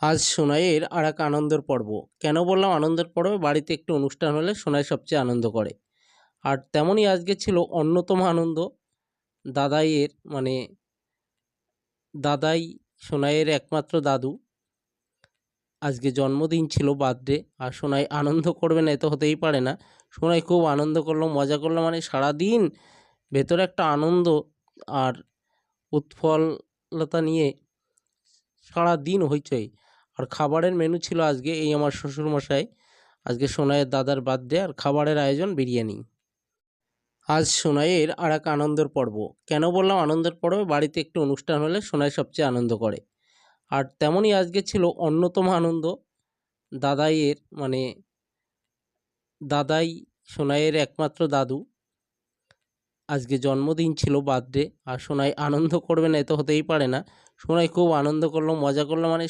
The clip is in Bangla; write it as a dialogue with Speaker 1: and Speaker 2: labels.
Speaker 1: আজ সোনাইয়ের আর এক আনন্দের পর্ব। কেন বললাম আনন্দের পর্ব? বাড়িতে একটু অনুষ্ঠান হলে সোনাই সবচেয়ে আনন্দ করে। আর তেমনই আজকে ছিল অন্যতম আনন্দ। দাদাইয়ের মানে দাদাই সোনাইয়ের একমাত্র দাদু, আজকে জন্মদিন ছিল, বার্থডে। আর সোনাই আনন্দ করবে না এ তো হতেই পারে না। সোনাই খুব আনন্দ করলো, মজা করলো, মানে সারাদিন ভেতরে একটা আনন্দ আর উৎফুল্লতা নিয়ে সারাদিন হইচই। আর খাবারের মেনু ছিল আজকে, এই আমার শ্বশুরমশাই, আজকে সোনাইয়ের দাদার বার্থডে, আর খাবারের আয়োজন বিরিয়ানি। আজ সোনাইয়ের আর এক আনন্দের পর্ব। কেন বললাম আনন্দের পর্ব? বাড়িতে একটু অনুষ্ঠান হলে সোনাই সবচেয়ে আনন্দ করে। আর তেমনই আজকে ছিল অন্যতম আনন্দ। দাদাইয়ের মানে দাদাই সোনাইয়ের একমাত্র দাদু, আজকে জন্মদিন ছিল, বার্থডে। আর সোনাই আনন্দ করবে না এ তো হতেই পারে না। সোনাই খুব আনন্দ করলো, মজা করলো, মানে